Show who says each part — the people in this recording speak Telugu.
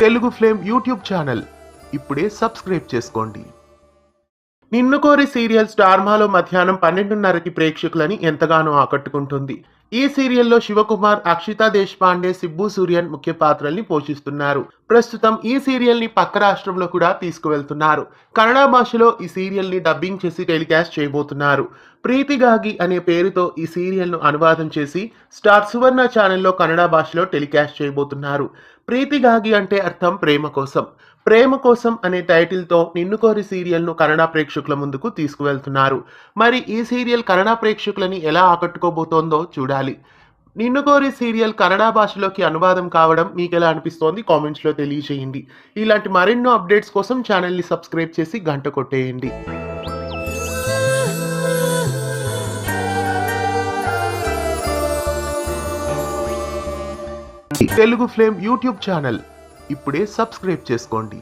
Speaker 1: తెలుగు ఫ్లేమ్ యూట్యూబ్ ఛానల్ ఇప్పుడే సబ్స్క్రైబ్ చేసుకోండి. నిన్ను కోరి సీరియల్ స్టార్ మాలో మధ్యాహ్నం 12:30కి ప్రేక్షకులని ఎంతగానో ఆకట్టుకుంటుంది. ఈ సీరియల్లో శివకుమార్, అక్షితా దేశపాండే, సిబ్బు సూర్యన్ ముఖ్య పాత్రల్ని పోషిస్తున్నారు. ప్రస్తుతం ఈ సీరియల్ ని పక్క రాష్ట్రంలో కూడా తీసుకువెళ్తున్నారు. కన్నడ భాషలో ఈ సీరియల్ ని డబ్బింగ్ చేసి టెలికాస్ట్ చేయబోతున్నారు. ప్రీతిగాగి అనే పేరుతో ఈ సీరియల్ ను అనువాదం చేసి స్టార్ సువర్ణ ఛానల్లో కన్నడ భాషలో టెలికాస్ట్ చేయబోతున్నారు. ప్రీతిగాగి అంటే అర్థం ప్రేమ కోసం. ప్రేమ కోసం అనే టైటిల్తో నిన్ను కోరి సీరియల్ను కన్నడ ప్రేక్షకుల ముందుకు తీసుకువెళ్తున్నారు. మరి ఈ సీరియల్ కన్నడ ప్రేక్షకులని ఎలా ఆకట్టుకోబోతోందో చూడాలి. నిన్ను కోరి సీరియల్ కన్నడ భాషలోకి అనువాదం కావడం మీకు ఎలా అనిపిస్తోంది కామెంట్స్లో తెలియజేయండి. ఇలాంటి మరెన్నో అప్డేట్స్ కోసం ఛానల్ని సబ్స్క్రైబ్ చేసి గంట కొట్టేయండి. తెలుగు ఫ్లేమ్ యూట్యూబ్ ఛానల్ ఇప్పుడే సబ్స్క్రైబ్ చేసుకోండి.